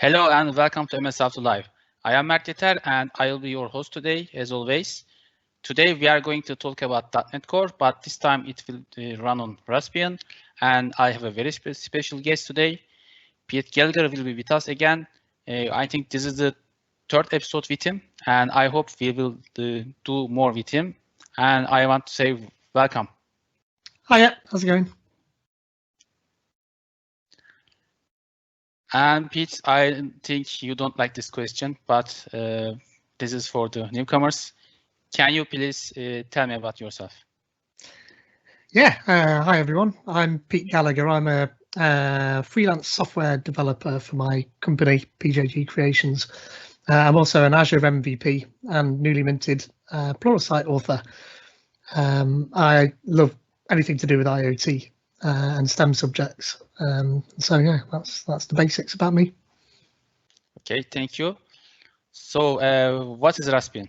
Hello and welcome to MS Auto Live. I am Mert and I will be your host today, as always. Today we are going to talk about .NET Core, but this time it will run on Raspbian. And I have a very special guest today. Gallagher will be with us again. I think this is the third episode with him, and I hope we will do more with him. And I want to say welcome. Hiya, how's it going? And Pete, I think you don't like this question, but this is for the newcomers. Can you please tell me about yourself? Yeah, hi everyone. I'm Pete Gallagher. I'm a freelance software developer for my company, PJG Creations. I'm also an Azure MVP and newly minted Pluralsight author. I love anything to do with IoT and STEM subjects. So yeah, that's the basics about me. Okay, thank you. So what is Raspbian?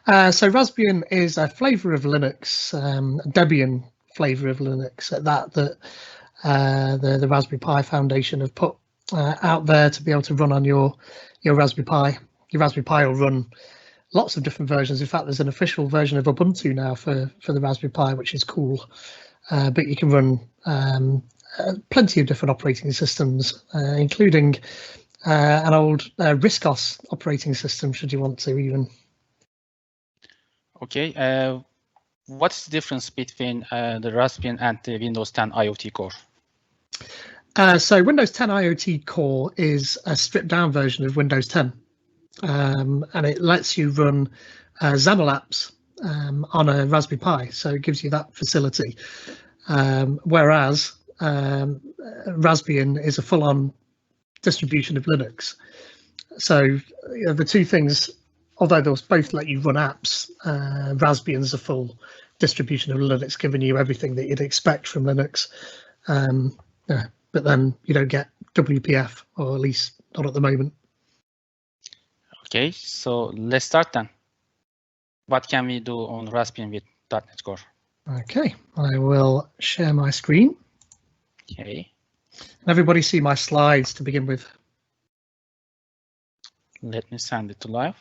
So Raspbian is a flavor of Linux, a Debian flavor of Linux at that the Raspberry Pi Foundation have put out there to be able to run on your Raspberry Pi. Your Raspberry Pi will run lots of different versions. In fact, there's an official version of Ubuntu now for the Raspberry Pi, which is cool. But you can run plenty of different operating systems, including an old RISC-OS operating system, should you want to even. Okay, what's the difference between the Raspbian and the Windows 10 IoT Core? So Windows 10 IoT Core is a stripped-down version of Windows 10, and it lets you run XAML apps on a Raspberry Pi, so it gives you that facility. Whereas Raspbian is a full-on distribution of Linux. So the two things, although they'll both let you run apps, Raspbian's a full distribution of Linux, giving you everything that you'd expect from Linux. But then you don't get WPF, or at least not at the moment. Okay, so let's start then. What can we do on Raspbian with .NET Core? Okay, I will share my screen. Okay. Everybody see my slides to begin with. Let me send it to live.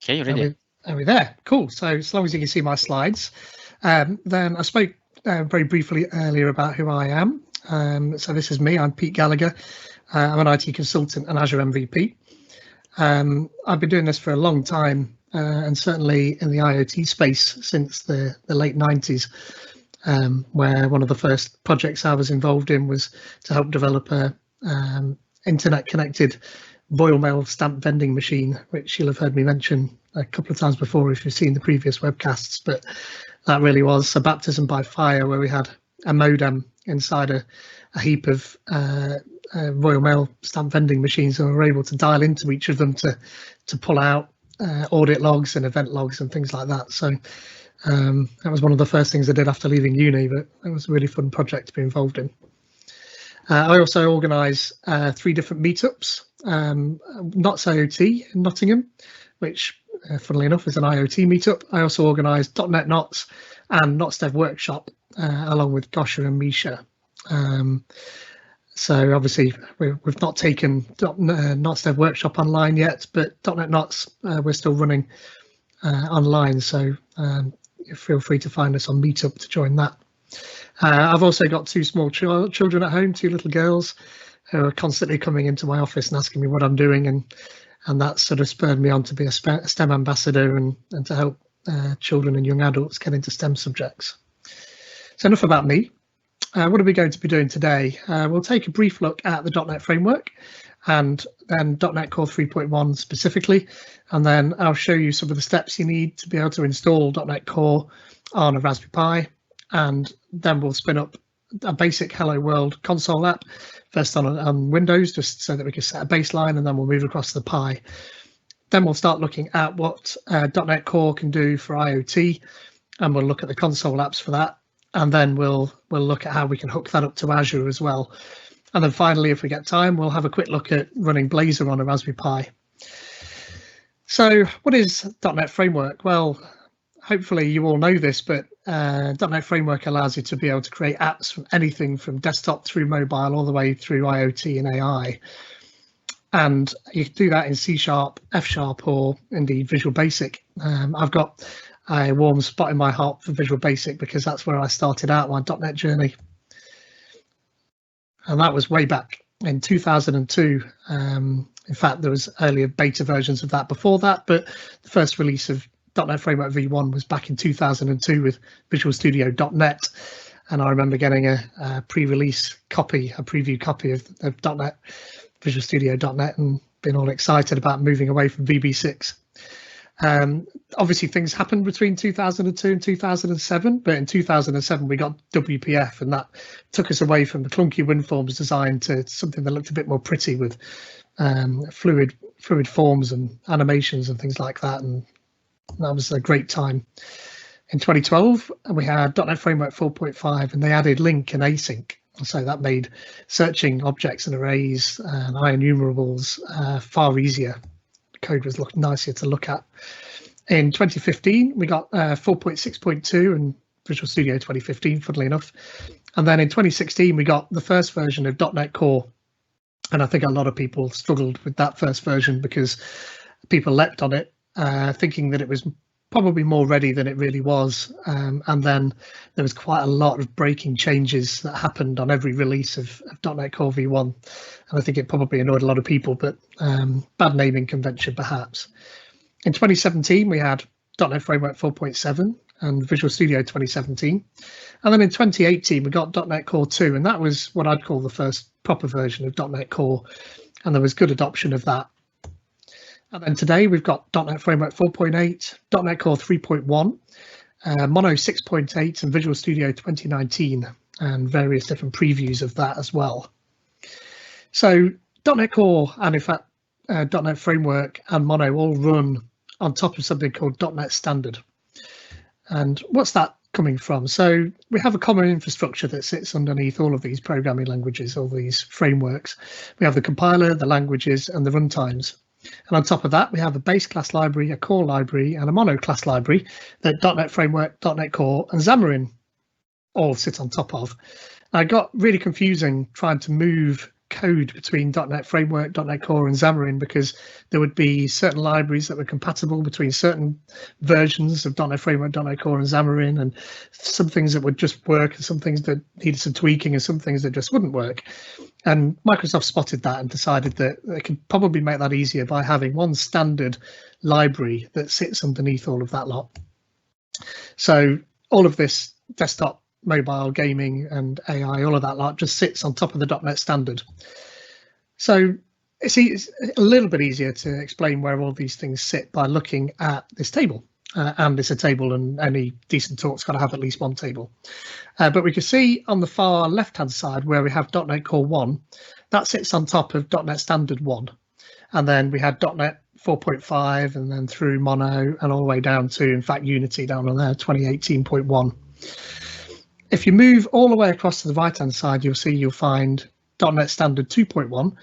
Okay, ready. Are we there? Cool. So as long as you can see my slides, then I spoke very briefly earlier about who I am. So this is me. I'm Pete Gallagher. I'm an IT consultant and Azure MVP. I've been doing this for a long time, and certainly in the IoT space since the late 90s, where one of the first projects I was involved in was to help develop a internet-connected Royal Mail stamp vending machine, which you'll have heard me mention a couple of times before if you've seen the previous webcasts. But that really was a baptism by fire, where we had a modem inside a heap of Royal Mail stamp vending machines, and we were able to dial into each of them to pull out audit logs and event logs and things like that. So that was one of the first things I did after leaving uni, but it was a really fun project to be involved in. I also organise 3 different meetups. Knots IoT in Nottingham, which funnily enough is an IoT meetup. I also organise .NET Knots and Knots Dev Workshop along with Gosha and Misha. So obviously we've not taken Knots Dev Workshop online yet, but .NET Knots we're still running online. So feel free to find us on Meetup to join that. I've also got 2 small children at home, 2 little girls, who are constantly coming into my office and asking me what I'm doing, and that sort of spurred me on to be a STEM ambassador and to help children and young adults get into STEM subjects. So enough about me. What are we going to be doing today? We'll take a brief look at the .NET framework and then .NET Core 3.1 specifically, and then I'll show you some of the steps you need to be able to install .NET Core on a Raspberry Pi, and then we'll spin up a basic Hello World console app, first on Windows, just so that we can set a baseline, and then we'll move across to the Pi. Then we'll start looking at what .NET Core can do for IoT, and we'll look at the console apps for that. And then we'll look at how we can hook that up to Azure as well. And then finally, if we get time, we'll have a quick look at running Blazor on a Raspberry Pi. So what is .NET Framework? Well, hopefully you all know this, but .NET Framework allows you to be able to create apps from anything from desktop through mobile all the way through IoT and AI. And you can do that in C#, F#, or indeed Visual Basic. I've got a warm spot in my heart for Visual Basic because that's where I started out my .NET journey. And that was way back in 2002. In fact, there was earlier beta versions of that before that, but the first release of .NET Framework v1 was back in 2002 with Visual Studio .NET. And I remember getting a pre-release copy, a preview copy of .NET, Visual Studio .NET, and being all excited about moving away from VB6. Obviously, things happened between 2002 and 2007, but in 2007 we got WPF, and that took us away from the clunky WinForms design to something that looked a bit more pretty with fluid forms and animations and things like that, and that was a great time. In 2012, we had .NET Framework 4.5, and they added link and async. So that made searching objects and arrays and IEnumerables far easier. The code was nicer to look at. In 2015, we got 4.6.2 and Visual Studio 2015, funnily enough. And then in 2016, we got the first version of .NET Core. And I think a lot of people struggled with that first version because people leapt on it, thinking that it was probably more ready than it really was. And then there was quite a lot of breaking changes that happened on every release of .NET Core v1. And I think it probably annoyed a lot of people, but bad naming convention perhaps. In 2017, we had .NET Framework 4.7 and Visual Studio 2017. And then in 2018, we got .NET Core 2, and that was what I'd call the first proper version of .NET Core. And there was good adoption of that. And then today we've got .NET Framework 4.8, .NET Core 3.1, Mono 6.8 and Visual Studio 2019, and various different previews of that as well. So .NET Core and in fact .NET Framework and Mono all run on top of something called .NET Standard. And what's that coming from? So we have a common infrastructure that sits underneath all of these programming languages, all these frameworks. We have the compiler, the languages, and the runtimes. And on top of that, we have a base class library, a core library, and a mono class library that .NET Framework, .NET Core, and Xamarin all sit on top of. And it got really confusing trying to move code between .NET Framework, .NET Core, and Xamarin because there would be certain libraries that were compatible between certain versions of .NET Framework, .NET Core, and Xamarin, and some things that would just work, and some things that needed some tweaking, and some things that just wouldn't work. And Microsoft spotted that and decided that they could probably make that easier by having one standard library that sits underneath all of that lot. So all of this desktop, mobile, gaming, and AI, all of that lot just sits on top of the .NET Standard. So it's a little bit easier to explain where all these things sit by looking at this table. And it's a table, and any decent talk's got to have at least one table. But we can see on the far left-hand side where we have .NET Core 1, that sits on top of .NET Standard 1. And then we had .NET 4.5 and then through Mono and all the way down to, in fact, Unity down on there, 2018.1. If you move all the way across to the right-hand side, you'll find .NET Standard 2.1.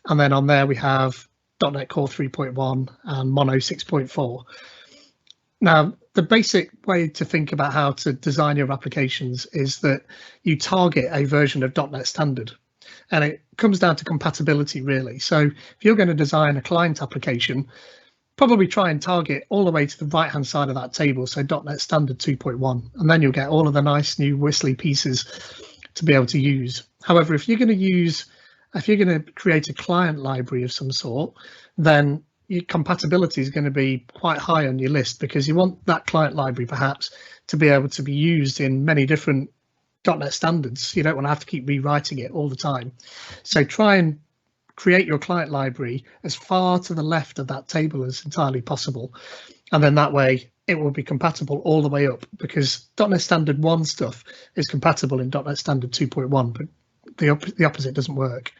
And then on there we have .NET Core 3.1 and Mono 6.4. Now, the basic way to think about how to design your applications is that you target a version of .NET Standard, and it comes down to compatibility, really. So if you're going to design a client application, probably try and target all the way to the right-hand side of that table, so .NET Standard 2.1, and then you'll get all of the nice new whistly pieces to be able to use. However, if you're going to create a client library of some sort, then your compatibility is going to be quite high on your list because you want that client library perhaps to be able to be used in many different .NET standards. You don't want to have to keep rewriting it all the time. So try and create your client library as far to the left of that table as entirely possible. And then that way it will be compatible all the way up, because .NET Standard 1 stuff is compatible in .NET Standard 2.1, but the opposite doesn't work.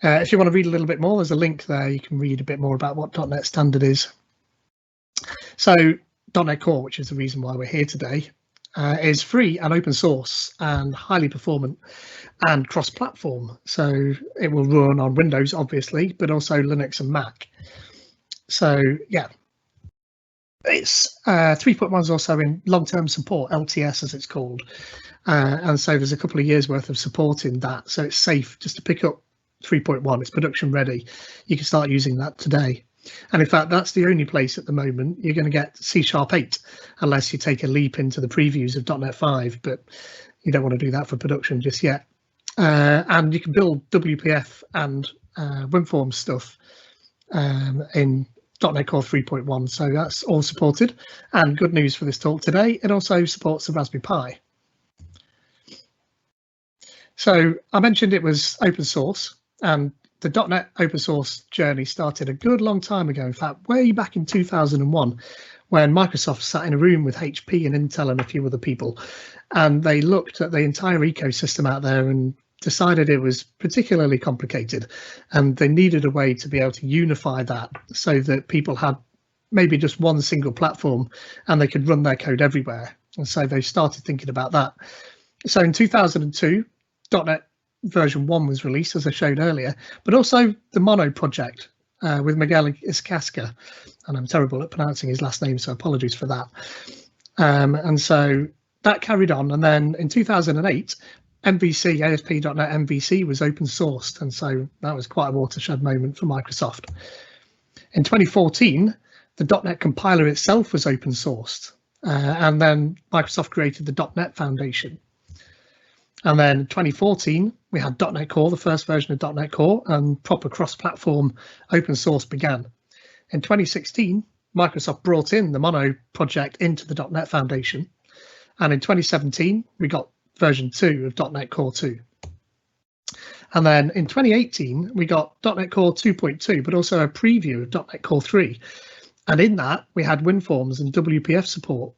If you want to read a little bit more, there's a link there. You can read a bit more about what .NET Standard is. So .NET Core, which is the reason why we're here today, is free and open source and highly performant and cross-platform. So it will run on Windows, obviously, but also Linux and Mac. So yeah, It's 3.1 is also in long-term support, LTS as it's called, and so there's a couple of years worth of support in that, so it's safe just to pick up 3.1. It's production ready. You can start using that today, and in fact that's the only place at the moment you're going to get C#8 unless you take a leap into the previews of .NET 5, but you don't want to do that for production just yet. And you can build WPF and WinForms stuff in .NET Core 3.1, so that's all supported. And good news for this talk today, it also supports the Raspberry Pi. So I mentioned it was open source, and the .NET open source journey started a good long time ago. In fact, way back in 2001, when Microsoft sat in a room with HP and Intel and a few other people, and they looked at the entire ecosystem out there and decided it was particularly complicated, and they needed a way to be able to unify that so that people had maybe just one single platform and they could run their code everywhere. And so they started thinking about that. So in 2002, .NET version 1 was released, as I showed earlier, but also the Mono project with Miguel Iscasca, and I'm terrible at pronouncing his last name, so apologies for that. And so that carried on, and then in 2008, MVC, ASP.NET MVC was open sourced, and so that was quite a watershed moment for Microsoft. In 2014, the .NET compiler itself was open sourced, and then Microsoft created the .NET Foundation. And then in 2014, we had .NET Core, the first version of .NET Core, and proper cross-platform open source began. In 2016, Microsoft brought in the Mono project into the .NET Foundation, and in 2017, we got version 2 of .NET Core 2. And then in 2018, we got .NET Core 2.2, but also a preview of .NET Core 3. And in that, we had WinForms and WPF support.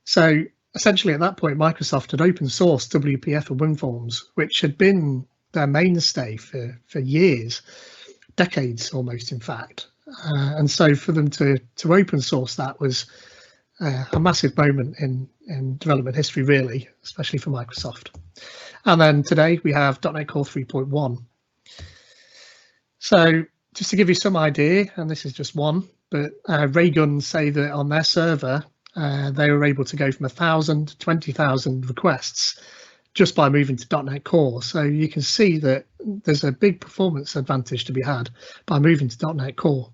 So essentially at that point, Microsoft had open sourced WPF and WinForms, which had been their mainstay for years, decades almost, in fact. And so for them to open source that was a massive moment in development history, really, especially for Microsoft. And then today we have .NET Core 3.1. So just to give you some idea, and this is just one, but Raygun say that on their server, they were able to go from 1,000 to 20,000 requests just by moving to .NET Core. So you can see that there's a big performance advantage to be had by moving to .NET Core.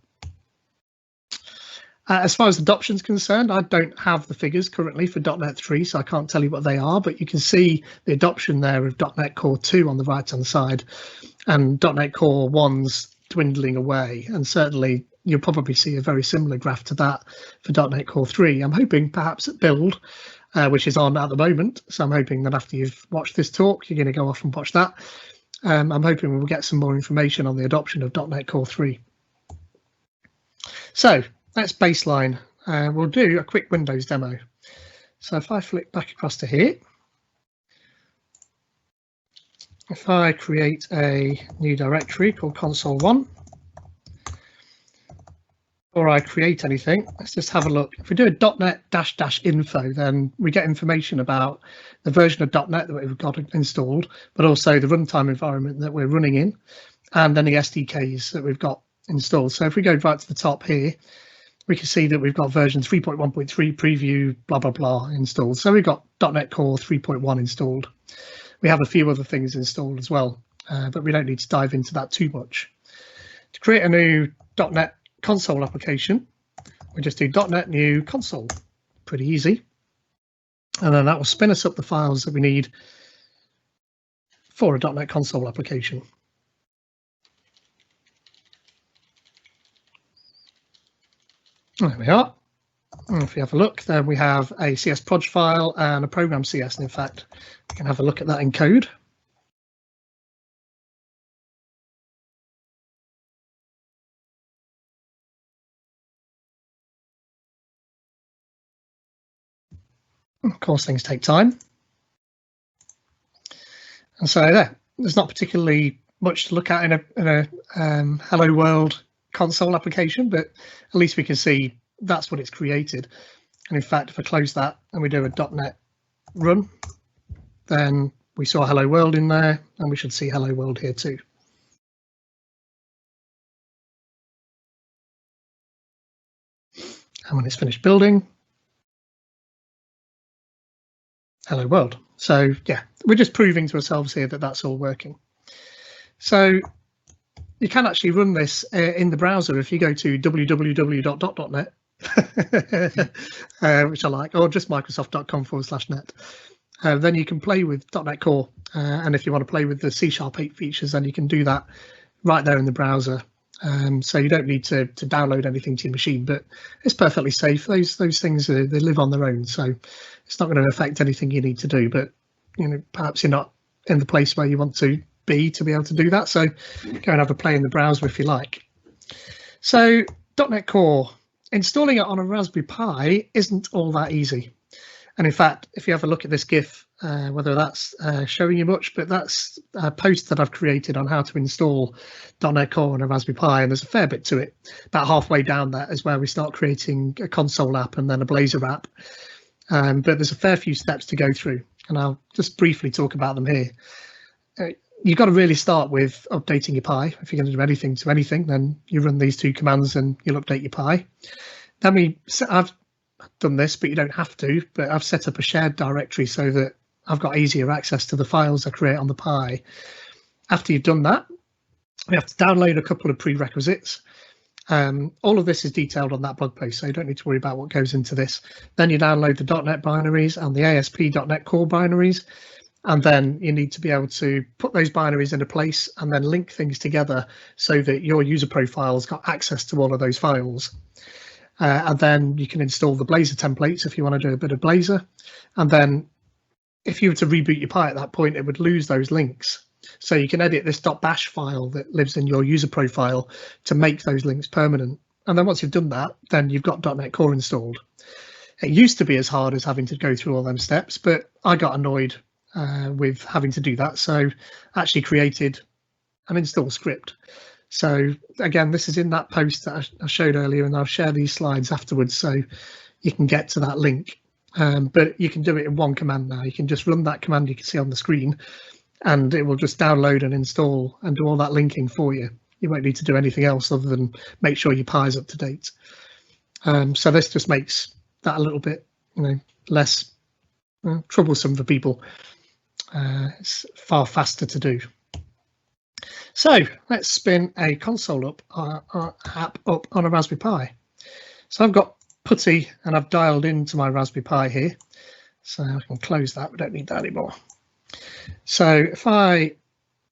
As far as adoption is concerned, I don't have the figures currently for .NET 3, so I can't tell you what they are, but you can see the adoption there of .NET Core 2 on the right-hand side, and .NET Core 1's dwindling away, and certainly you'll probably see a very similar graph to that for .NET Core 3. I'm hoping perhaps at Build, which is on at the moment, so I'm hoping that after you've watched this talk, you're going to go off and watch that. I'm hoping we'll get some more information on the adoption of .NET Core 3. So let's baseline. We'll do a quick Windows demo. So if I flick back across to here, if I create a new directory called console1, before I create anything, let's just have a look. If we do a .NET -- info, then we get information about the version of .NET that we've got installed, but also the runtime environment that we're running in, and any SDKs that we've got installed. So if we go right to the top here, we can see that we've got version 3.1.3 preview, blah, blah, blah installed. So we've got .NET Core 3.1 installed. We have a few other things installed as well, but we don't need to dive into that too much. To create a new .NET console application, we just do .NET new console, pretty easy. And then that will spin us up the files that we need for a .NET console application. There we are. And if we have a look, then we have a CS proj file and a program CS. And in fact, we can have a look at that in code. Of course, things take time. And so there's not particularly much to look at in a Hello World console application, but at least we can see that's what it's created. And in fact, if I close that and we do a .NET run, then we saw Hello World in there, and we should see Hello World here too. And when it's finished building, hello world. So yeah, we're just proving to ourselves here that that's all working. So you can actually run this in the browser if you go to www.dot.net, which I like, or just microsoft.com/net. Then you can play with .NET Core, and if you want to play with the C# 8 features, then you can do that right there in the browser. So you don't need to download anything to your machine, but it's perfectly safe. Those things they live on their own, so it's not going to affect anything you need to do. But perhaps you're not in the place where you want to be able to do that. So go and have a play in the browser if you like. So .NET Core, installing it on a Raspberry Pi isn't all that easy. And in fact, if you have a look at this GIF, whether that's showing you much, but that's a post that I've created on how to install .NET Core on a Raspberry Pi, and there's a fair bit to it. About halfway down that is where we start creating a console app and then a Blazor app. But there's a fair few steps to go through, and I'll just briefly talk about them here. You've got to really start with updating your Pi. If you're going to do anything to anything, then you run these two commands and you'll update your Pi. Then I've done this, but you don't have to, but I've set up a shared directory so that I've got easier access to the files I create on the Pi. After you've done that, we have to download a couple of prerequisites. All of this is detailed on that blog post, so you don't need to worry about what goes into this. Then you download the .NET binaries and the ASP.NET Core binaries, and then you need to be able to put those binaries into place and then link things together so that your user profile's got access to all of those files. And then you can install the Blazor templates if you want to do a bit of Blazor. And then if you were to reboot your Pi at that point, it would lose those links. So you can edit this .bash file that lives in your user profile to make those links permanent. And then once you've done that, then you've got .NET Core installed. It used to be as hard as having to go through all them steps, but I got annoyed with having to do that. So I actually created an install script. So again, this is in that post that I showed earlier, and I'll share these slides afterwards so you can get to that link. But you can do it in one command now. You can just run that command you can see on the screen, and it will just download and install and do all that linking for you. You won't need to do anything else other than make sure your Pi is up to date. So this just makes that a little bit, less troublesome for people. It's far faster to do. So let's spin a console app up on a Raspberry Pi. So I've got PuTTY and I've dialed into my Raspberry Pi here. So I can close that, we don't need that anymore. So if I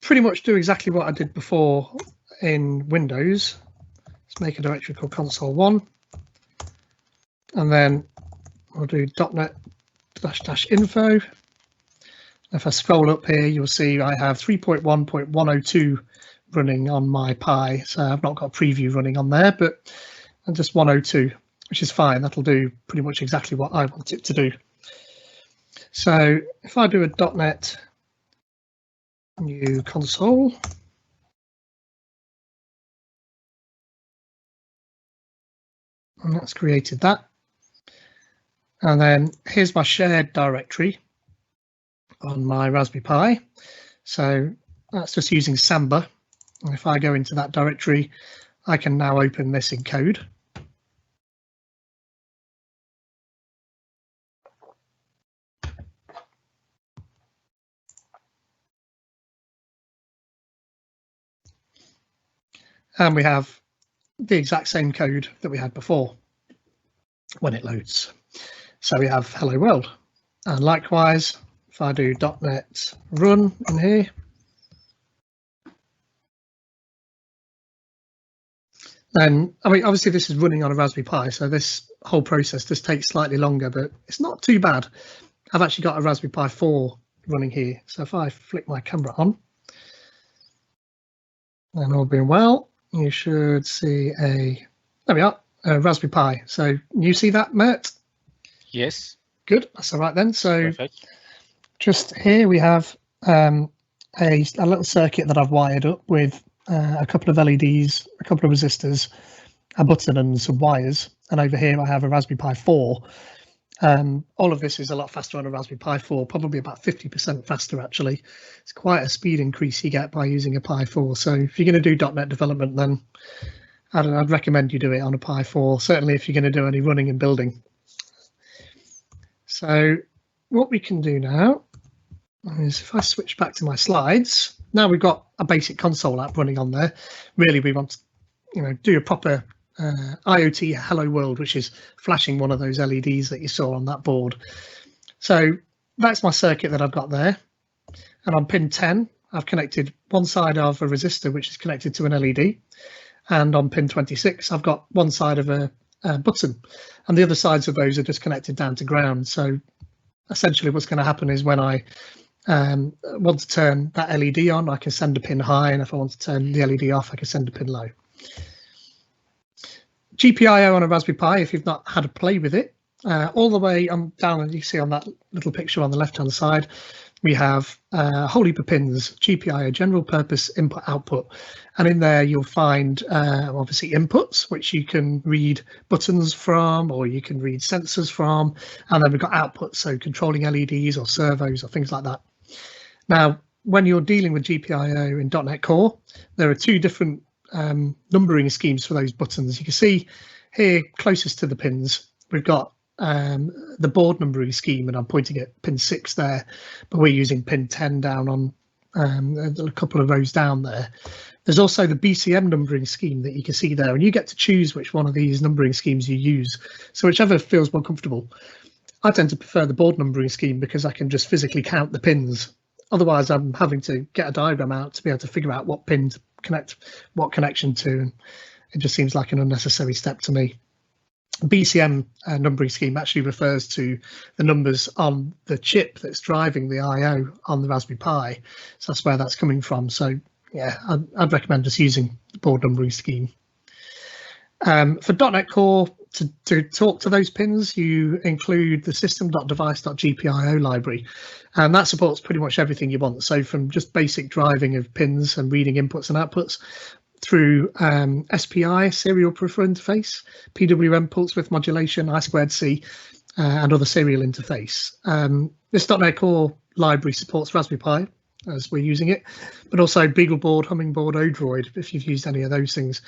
pretty much do exactly what I did before in Windows, let's make a directory called console1. And then we'll do .NET --info. If I scroll up here, you'll see I have 3.1.102 running on my Pi. So I've not got a preview running on there, but I'm just 102, which is fine. That'll do pretty much exactly what I want it to do. So if I do a .NET new console, and that's created that. And then here's my shared directory on my Raspberry Pi. So that's just using Samba. And if I go into that directory, I can now open this in code. And we have the exact same code that we had before when it loads. So we have hello world. And likewise, if I do .NET run in here, then, obviously this is running on a Raspberry Pi, so this whole process just takes slightly longer, but it's not too bad. I've actually got a Raspberry Pi 4 running here. So if I flick my camera on, and all being well, you should see there we are, a Raspberry Pi. So you see that, Mert? Yes. Good, that's all right then. So Perfect. Just here we have a little circuit that I've wired up with a couple of LEDs, a couple of resistors, a button and some wires. And over here I have a Raspberry Pi 4. All of this is a lot faster on a Raspberry Pi 4, probably about 50% faster actually. It's quite a speed increase you get by using a Pi 4. So if you're going to do .NET development, then I'd recommend you do it on a Pi 4, certainly if you're going to do any running and building. So what we can do now is if I switch back to my slides, now we've got a basic console app running on there. Really, we want to do a proper IoT Hello World, which is flashing one of those LEDs that you saw on that board. So that's my circuit that I've got there. And on pin 10, I've connected one side of a resistor, which is connected to an LED. And on pin 26, I've got one side of a button. And the other sides of those are just connected down to ground. So essentially what's going to happen is when I want to turn that LED on, I can send a pin high. And if I want to turn the LED off, I can send a pin low. GPIO on a Raspberry Pi, if you've not had a play with it, all the way down, and you see on that little picture on the left-hand side, we have a whole heap of pins, GPIO, general purpose input output. And in there, you'll find obviously inputs, which you can read buttons from, or you can read sensors from. And then we've got outputs, so controlling LEDs or servos or things like that. Now, when you're dealing with GPIO in .NET Core, there are two different numbering schemes for those buttons. You can see here closest to the pins, we've got the board numbering scheme, and I'm pointing at pin 6 there, but we're using pin 10 down on a couple of rows down there. There's also the BCM numbering scheme that you can see there, and you get to choose which one of these numbering schemes you use. So whichever feels more comfortable. I tend to prefer the board numbering scheme because I can just physically count the pins. Otherwise, I'm having to get a diagram out to be able to figure out what pin to connect what connection to, and it just seems like an unnecessary step to me. BCM numbering scheme actually refers to the numbers on the chip that's driving the I/O on the Raspberry Pi, so that's where that's coming from. So yeah, I'd recommend just using the board numbering scheme. For .NET Core, to talk to those pins, you include the system.device.gpio library, and that supports pretty much everything you want. So from just basic driving of pins and reading inputs and outputs, through SPI, serial peripheral interface, PWM pulse width modulation, I2C, and other serial interface. This .NET Core library supports Raspberry Pi, as we're using it, but also BeagleBoard, Hummingbird, Odroid, if you've used any of those things.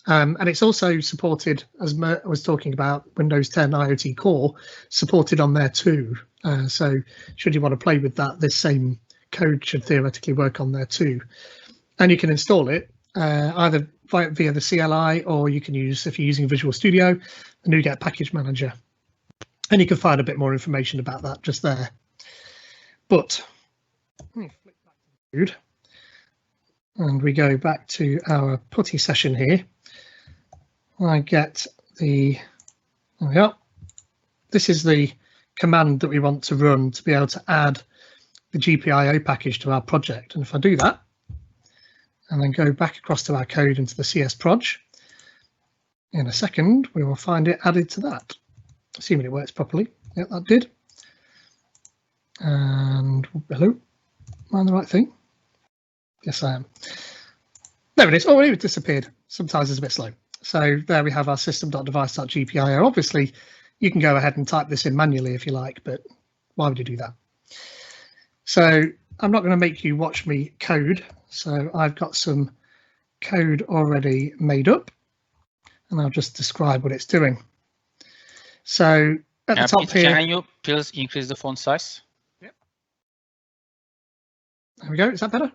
And it's also supported, as Mert was talking about, Windows 10 IoT Core, supported on there too. So should you want to play with that, this same code should theoretically work on there too. And you can install it either via the CLI, or you can use, if you're using Visual Studio, the NuGet Package Manager. And you can find a bit more information about that just there. But flick back to the code, and we go back to our putty session here. I get the, there we go. This is the command that we want to run to be able to add the GPIO package to our project. And if I do that, and then go back across to our code into the CS proj, in a second, we will find it added to that, assuming it works properly. Yeah, that did. And hello, am I on the right thing? Yes, I am. There it is. Oh, it disappeared. Sometimes it's a bit slow. So there we have our system.device.gpio. Obviously, you can go ahead and type this in manually if you like, but why would you do that? So I'm not going to make you watch me code. So I've got some code already made up, and I'll just describe what it's doing. So at the top here, can you please increase the font size? Yep. There we go. Is that better?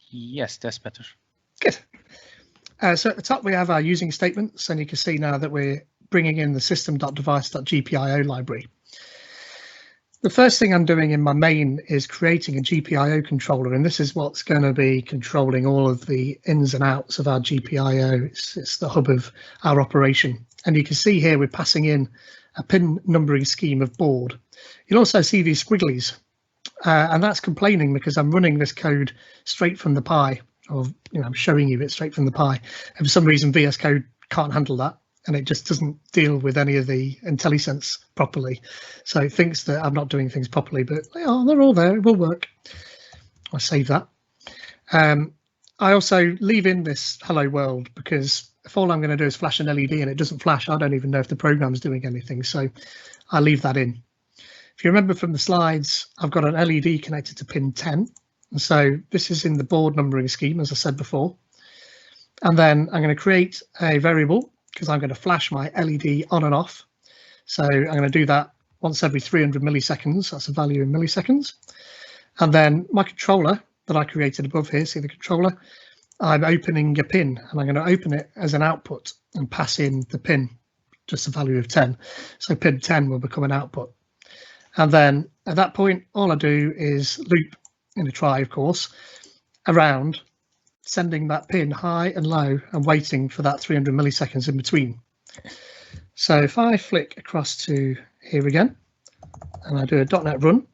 Yes, that's better. Good. So at the top we have our using statements, and you can see now that we're bringing in the system.device.gpio library. The first thing I'm doing in my main is creating a GPIO controller, and this is what's going to be controlling all of the ins and outs of our GPIO. It's the hub of our operation. And you can see here we're passing in a pin numbering scheme of board. You'll also see these squigglies, and that's complaining because I'm running this code straight from the Pi, or I'm showing you it straight from the Pi. And for some reason, VS Code can't handle that, and it just doesn't deal with any of the IntelliSense properly. So it thinks that I'm not doing things properly, but they're all there. It will work. I'll save that. I also leave in this hello world because if all I'm going to do is flash an LED and it doesn't flash, I don't even know if the program's doing anything. So I leave that in. If you remember from the slides, I've got an LED connected to pin 10. And so this is in the board numbering scheme, as I said before. And then I'm going to create a variable because I'm going to flash my LED on and off. So I'm going to do that once every 300 milliseconds. That's a value in milliseconds. And then my controller that I created above here, see the controller, I'm opening a pin, and I'm going to open it as an output and pass in the pin, just a value of 10. So pin 10 will become an output. And then at that point, all I do is loop in a try, of course, around, sending that pin high and low and waiting for that 300 milliseconds in between. So if I flick across to here again, and I do a .NET run,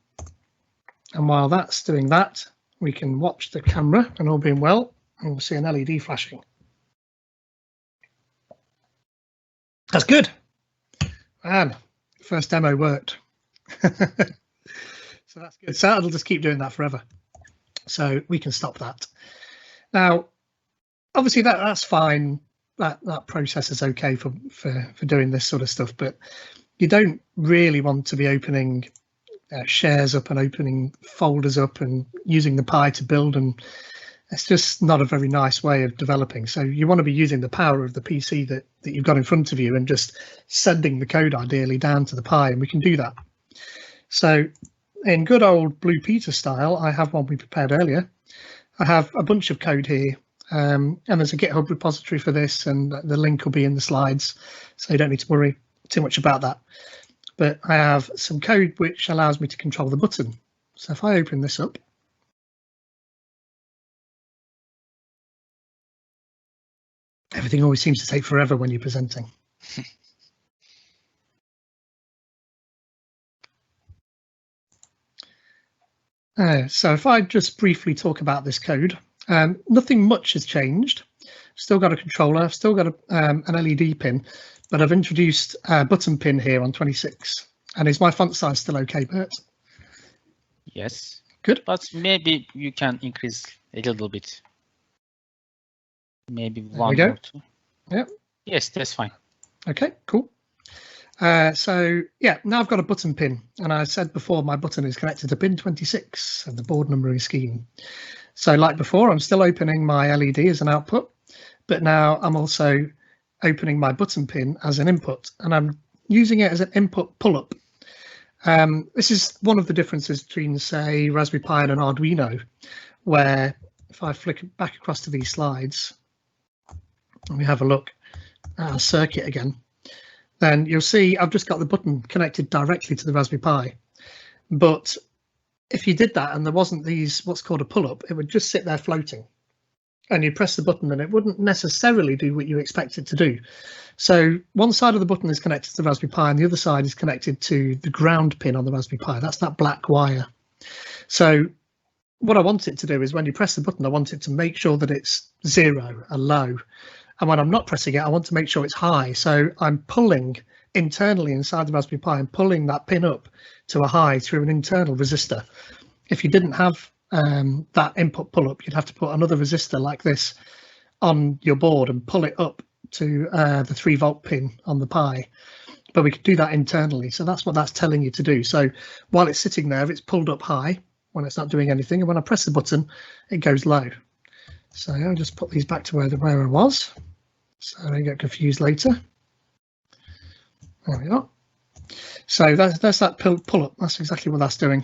and while that's doing that, we can watch the camera, and all being well, and we'll see an LED flashing. That's good. And first demo worked. So that's good. So it'll just keep doing that forever. So we can stop that. Now, obviously that's fine. That process is okay for doing this sort of stuff, but you don't really want to be opening shares up and opening folders up and using the Pi to build, and it's just not a very nice way of developing. So you want to be using the power of the PC that you've got in front of you and just sending the code ideally down to the Pi, and we can do that. So in good old Blue Peter style, I have one we prepared earlier. I have a bunch of code here, and there's a GitHub repository for this, and the link will be in the slides, so you don't need to worry too much about that. But I have some code which allows me to control the button. So if I open this up, everything always seems to take forever when you're presenting. So if I just briefly talk about this code, nothing much has changed. Still got a controller, I've still got an LED pin, but I've introduced a button pin here on 26. And is my font size still okay, Mert? Yes. Good. But maybe you can increase a little bit. Maybe one or two. Yep. Yes, that's fine. Okay, cool. So yeah, now I've got a button pin, and I said before my button is connected to pin 26 of the board numbering scheme. So like before, I'm still opening my LED as an output, but now I'm also opening my button pin as an input, and I'm using it as an input pull-up. This is one of the differences between, say, Raspberry Pi and an Arduino, where if I flick back across to these slides, and we have a look at our circuit again, then you'll see I've just got the button connected directly to the Raspberry Pi. But if you did that and there wasn't these, what's called a pull-up, it would just sit there floating. And you press the button and it wouldn't necessarily do what you expect it to do. So one side of the button is connected to the Raspberry Pi and the other side is connected to the ground pin on the Raspberry Pi. That's that black wire. So what I want it to do is when you press the button, I want it to make sure that it's 0, a low. And when I'm not pressing it, I want to make sure it's high. So I'm pulling internally inside the Raspberry Pi and pulling that pin up to a high through an internal resistor. If you didn't have that input pull up, you'd have to put another resistor like this on your board and pull it up to the 3-volt pin on the Pi. But we could do that internally. So that's what that's telling you to do. So while it's sitting there, it's pulled up high when it's not doing anything. And when I press the button, it goes low. So I'll just put these back to where I was, so I don't get confused later. There we are. So that's that pull up. That's exactly what that's doing.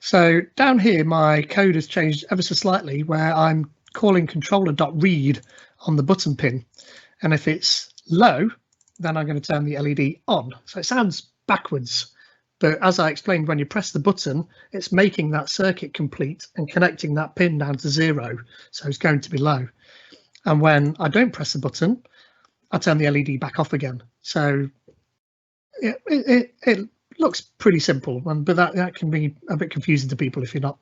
So down here, my code has changed ever so slightly, where I'm calling controller.read on the button pin. And if it's low, then I'm going to turn the LED on. So it sounds backwards. But as I explained, when you press the button, it's making that circuit complete and connecting that pin down to 0. So it's going to be low. And when I don't press the button, I turn the LED back off again. So it looks pretty simple, but that can be a bit confusing to people if you're not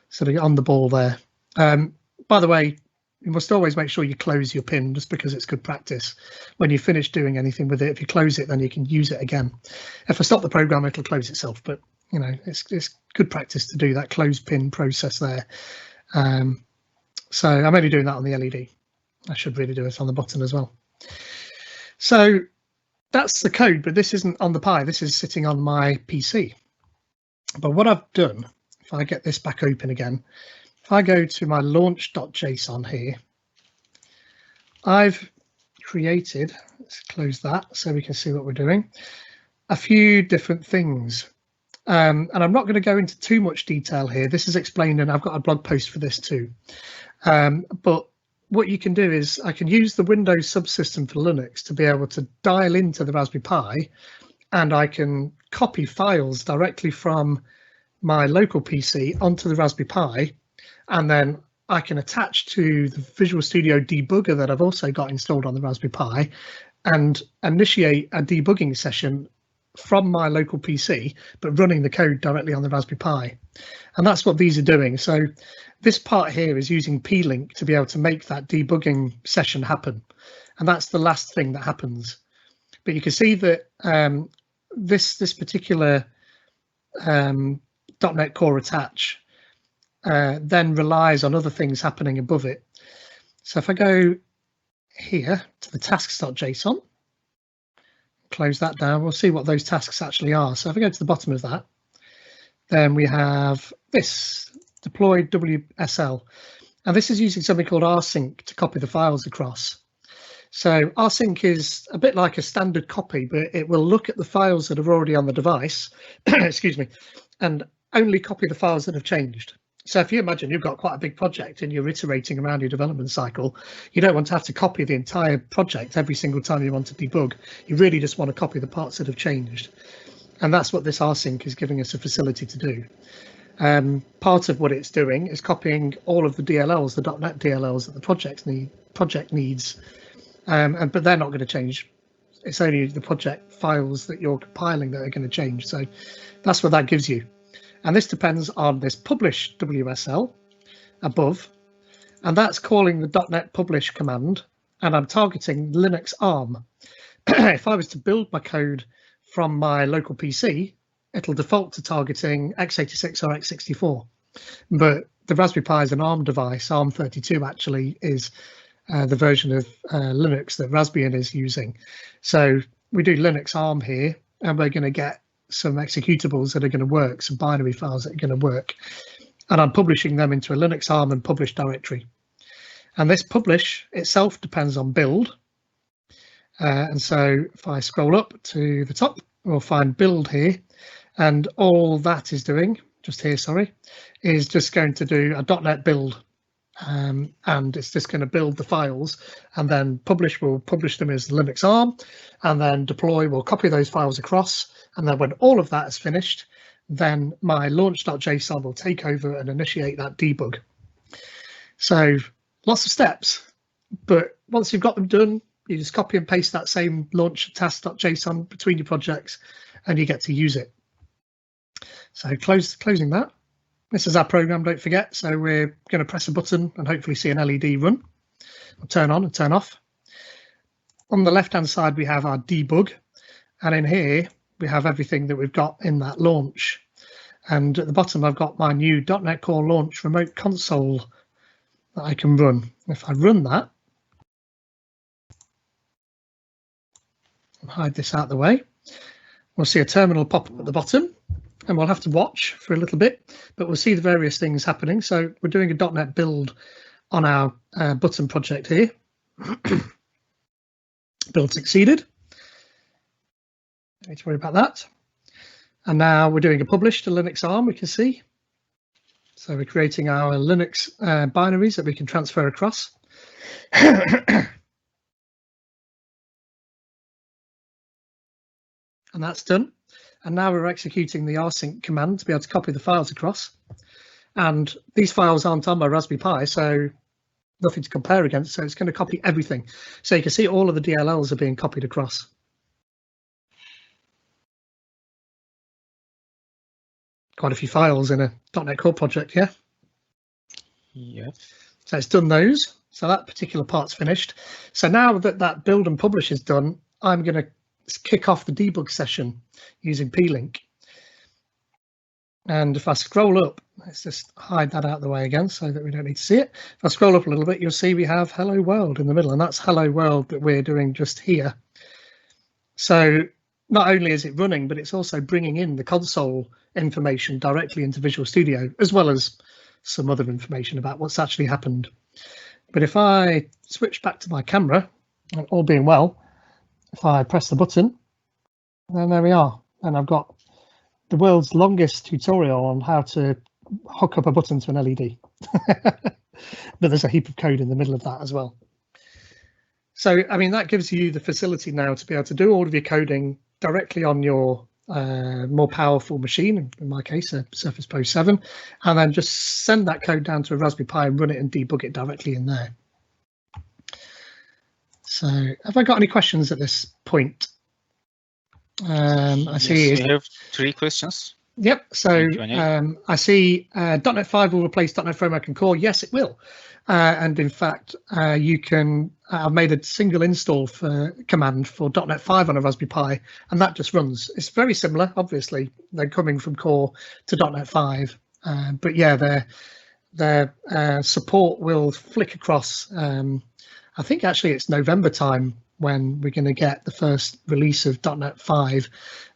sort of on the ball there. By the way, you must always make sure you close your pin, just because it's good practice. When you finish doing anything with it, if you close it, then you can use it again. If I stop the program, it'll close itself, but you know, it's good practice to do that close pin process there. So I'm only doing that on the LED. I should really do it on the button as well. So that's the code, but this isn't on the Pi. This is sitting on my PC. But what I've done, if I get this back open again, if I go to my launch.json here, I've created, let's close that so we can see what we're doing, a few different things. And I'm not going to go into too much detail here. This is explained, and I've got a blog post for this too. But what you can do is I can use the Windows subsystem for Linux to be able to dial into the Raspberry Pi, and I can copy files directly from my local PC onto the Raspberry Pi, and then I can attach to the Visual Studio debugger that I've also got installed on the Raspberry Pi and initiate a debugging session from my local PC, but running the code directly on the Raspberry Pi. And that's what these are doing. So this part here is using P-Link to be able to make that debugging session happen. And that's the last thing that happens. But you can see that this particular .NET Core attach then relies on other things happening above it. So if I go here to the tasks.json, close that down, we'll see what those tasks actually are. So if I go to the bottom of that, then we have this deployed WSL. And this is using something called rsync to copy the files across. So rsync is a bit like a standard copy, but it will look at the files that are already on the device, excuse me, and only copy the files that have changed. So if you imagine you've got quite a big project and you're iterating around your development cycle, you don't want to have to copy the entire project every single time you want to debug. You really just want to copy the parts that have changed. And that's what this rsync is giving us a facility to do. Part of what it's doing is copying all of the DLLs, the .NET DLLs that the project needs, but they're not going to change. It's only the project files that you're compiling that are going to change. So that's what that gives you. And this depends on this publish WSL above, and that's calling the .NET publish command, and I'm targeting Linux ARM. If I was to build my code from my local PC, it'll default to targeting x86 or x64. But the Raspberry Pi is an ARM device. ARM32 actually is the version of Linux that Raspbian is using. So we do Linux ARM here, and we're going to get some executables that are going to work, some binary files that are going to work. And I'm publishing them into a Linux ARM and publish directory. And this publish itself depends on build. And so if I scroll up to the top, we'll find build here. And all that is doing, just here, sorry, is just going to do a .NET build. And it's just going to build the files, and then publish will publish them as Linux ARM, and then deploy will copy those files across. And then when all of that is finished, then my launch.json will take over and initiate that debug. So lots of steps, but once you've got them done, you just copy and paste that same launch task.json between your projects, and you get to use it. So closing that. This is our program, don't forget. So we're going to press a button and hopefully see an LED run, or turn on and turn off. On the left-hand side, we have our debug. And in here, we have everything that we've got in that launch. And at the bottom, I've got my new .NET Core Launch remote console that I can run. If I run that, and hide this out of the way, we'll see a terminal pop up at the bottom. And we'll have to watch for a little bit, but we'll see the various things happening. So we're doing a .NET build on our button project here. Build succeeded. Don't need to worry about that. And now we're doing a publish to Linux ARM, we can see. So we're creating our Linux binaries that we can transfer across. And that's done. And now we're executing the rsync command to be able to copy the files across. And these files aren't on my Raspberry Pi, so nothing to compare against. So it's going to copy everything. So you can see all of the DLLs are being copied across. Quite a few files in a .NET Core project, yeah? Yeah. So it's done those. So that particular part's finished. So now that that build and publish is done, I'm going to kick off the debug session using P-Link. And if I scroll up, let's just hide that out of the way again so that we don't need to see it. If I scroll up a little bit, you'll see we have Hello World in the middle, and that's Hello World that we're doing just here. So not only is it running, but it's also bringing in the console information directly into Visual Studio, as well as some other information about what's actually happened. But if I switch back to my camera, and all being well, if I press the button, then there we are. And I've got the world's longest tutorial on how to hook up a button to an LED. But there's a heap of code in the middle of that as well. So, I mean, that gives you the facility now to be able to do all of your coding directly on your more powerful machine, in my case, a Surface Pro 7, and then just send that code down to a Raspberry Pi and run it and debug it directly in there. So, have I got any questions at this point? I see. Yes, we have 3 questions. Yep. So I see .NET 5 will replace .NET Framework and Core. Yes, it will. And in fact, you can. I've made a single install command for .NET 5 on a Raspberry Pi, and that just runs. It's very similar. Obviously, they're coming from Core to .NET 5, but yeah, their support will flick across. I think actually it's November time when we're going to get the first release of .NET 5,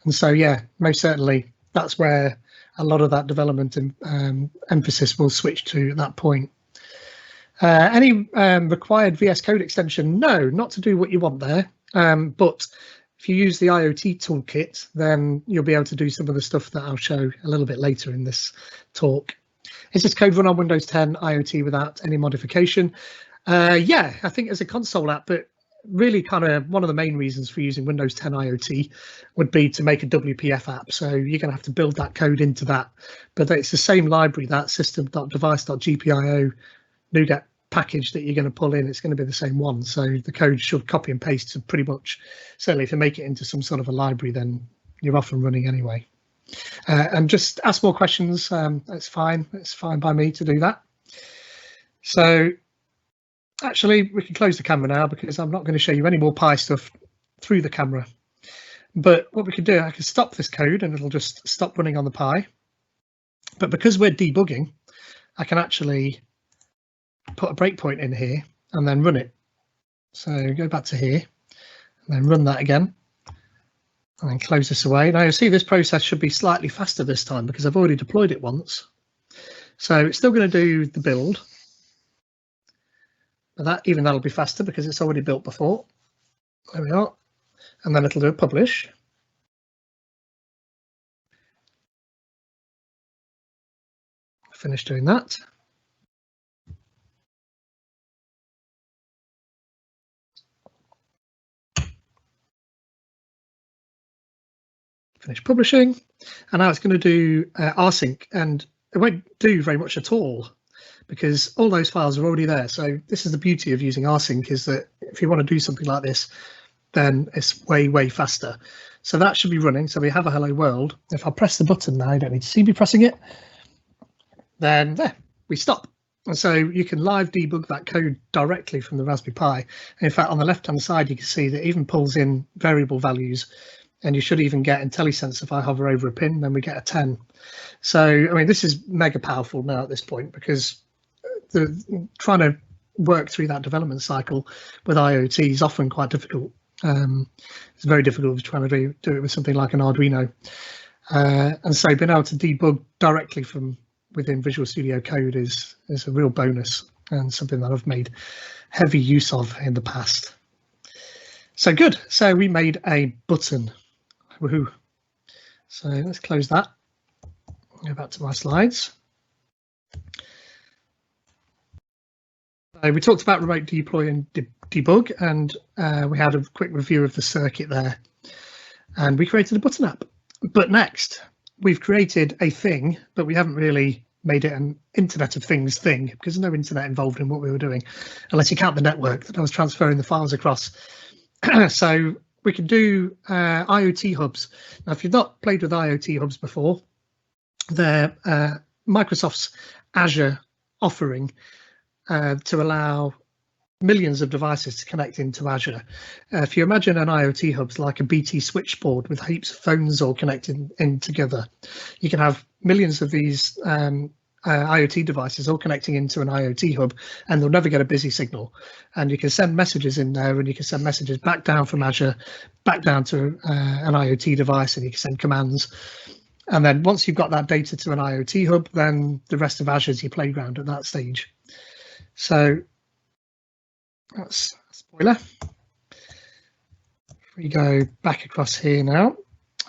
and so yeah, most certainly that's where a lot of that development and emphasis will switch to at that point. Any required VS Code extension? No, not to do what you want there. But if you use the IoT toolkit, then you'll be able to do some of the stuff that I'll show a little bit later in this talk. Is this code run on Windows 10 IoT without any modification? Yeah, I think as a console app, but really kind of one of the main reasons for using Windows 10 IoT would be to make a WPF app. So you're going to have to build that code into that. But it's the same library, that system.device.gpio NuGet package that you're going to pull in. It's going to be the same one. So the code should copy and paste to pretty much, certainly if you make it into some sort of a library, then you're off and running anyway. And just ask more questions. That's fine. It's fine by me to do that. So actually, we can close the camera now because I'm not going to show you any more Pi stuff through the camera. But what we can do, I can stop this code and it'll just stop running on the Pi. But because we're debugging, I can actually put a breakpoint in here and then run it. So go back to here and then run that again and then close this away. Now you'll see this process should be slightly faster this time because I've already deployed it once. So it's still going to do the build. But that'll be faster because it's already built before. There we are. And then it'll do a publish. Finish doing that. Finish publishing. And now it's going to do rsync, and it won't do very much at all because all those files are already there. So this is the beauty of using rsync, is that if you want to do something like this, then it's way, way faster. So that should be running. So we have a hello world. If I press the button now, you don't need to see me pressing it, then there, we stop. And so you can live debug that code directly from the Raspberry Pi. And in fact, on the left-hand side, you can see that it even pulls in variable values. And you should even get IntelliSense if I hover over a pin, then we get a 10. So, I mean, this is mega powerful now at this point because trying to work through that development cycle with IoT is often quite difficult. It's very difficult trying to do it with something like an Arduino. And so being able to debug directly from within Visual Studio Code is a real bonus and something that I've made heavy use of in the past. So good. So we made a button. Woohoo. So let's close that. Go back to my slides. We talked about remote deploy and debug, and we had a quick review of the circuit there. And we created a button app. But next, we've created a thing, but we haven't really made it an Internet of Things thing because there's no internet involved in what we were doing, unless you count the network that I was transferring the files across. So we can do IoT hubs. Now, if you've not played with IoT hubs before, they're Microsoft's Azure offering to allow millions of devices to connect into Azure. If you imagine an IoT hub's like a BT switchboard with heaps of phones all connected in together, you can have millions of these IoT devices all connecting into an IoT hub, and they'll never get a busy signal. And you can send messages in there, and you can send messages back down from Azure, back down to an IoT device, and you can send commands. And then once you've got that data to an IoT hub, then the rest of Azure is your playground at that stage. So That's a spoiler. If we go back across here now,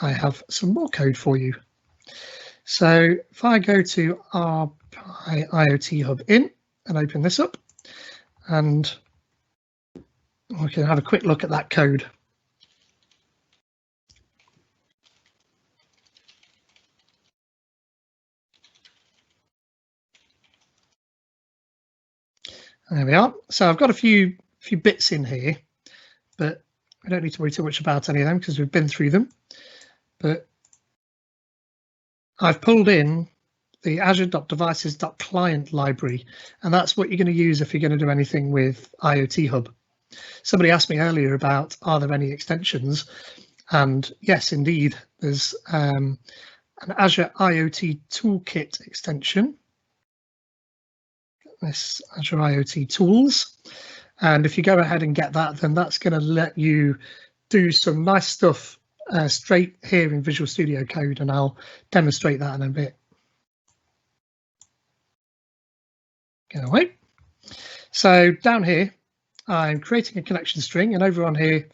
I have some more code for you. So if I go to our Pi IoT Hub in and open this up, and we can have a quick look at that code. There we are. So I've got a few bits in here, but we don't need to worry too much about any of them because we've been through them. But I've pulled in the Azure.devices.client library, and that's what you're going to use if you're going to do anything with IoT Hub. Somebody asked me earlier about, are there any extensions? And yes, indeed, there's an Azure IoT Toolkit extension. This Azure IoT Tools. And if you go ahead and get that, then that's going to let you do some nice stuff straight here in Visual Studio Code, and I'll demonstrate that in a bit. Get away. So down here, I'm creating a connection string, and over on here,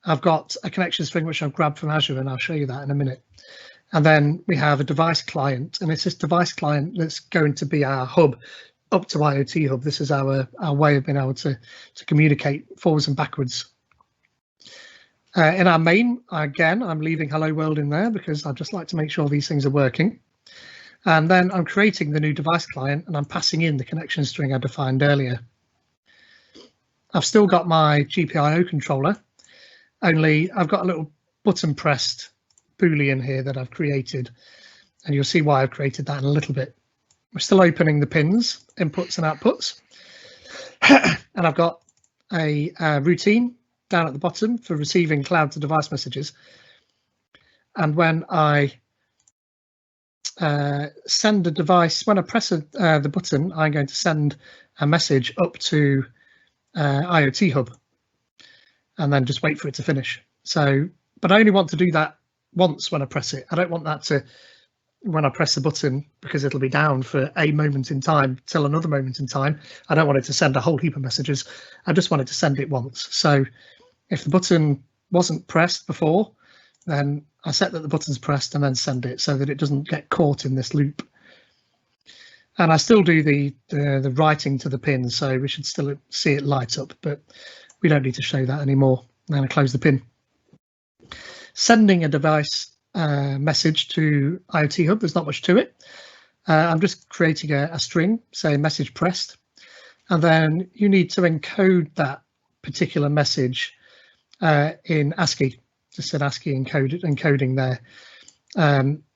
I've got a connection string which I've grabbed from Azure, and I'll show you that in a minute. And then we have a device client, and it's this device client that's going to be our hub up to IoT Hub. This is our way of being able to communicate forwards and backwards. In our main, again, I'm leaving Hello World in there because I just like to make sure these things are working. And then I'm creating the new device client, and I'm passing in the connection string I defined earlier. I've still got my GPIO controller, only I've got a little button pressed Boolean here that I've created, and you'll see why I've created that in a little bit. We're still opening the pins, inputs and outputs, and I've got a routine down at the bottom for receiving cloud to device messages. And when I send a device, when I press the button, I'm going to send a message up to IoT Hub and then just wait for it to finish. So, but I only want to do that once when I press it. I don't want that to, when I press the button, because it'll be down for a moment in time till another moment in time. I don't want it to send a whole heap of messages. I just want it to send it once. So if the button wasn't pressed before, then I set that the button's pressed and then send it so that it doesn't get caught in this loop. And I still do the writing to the pin, so we should still see it light up, but we don't need to show that anymore. And then I close the pin. Sending a device message to IoT Hub, there's not much to it. I'm just creating a string, say message pressed, and then you need to encode that particular message in ASCII, just an ASCII encoding there.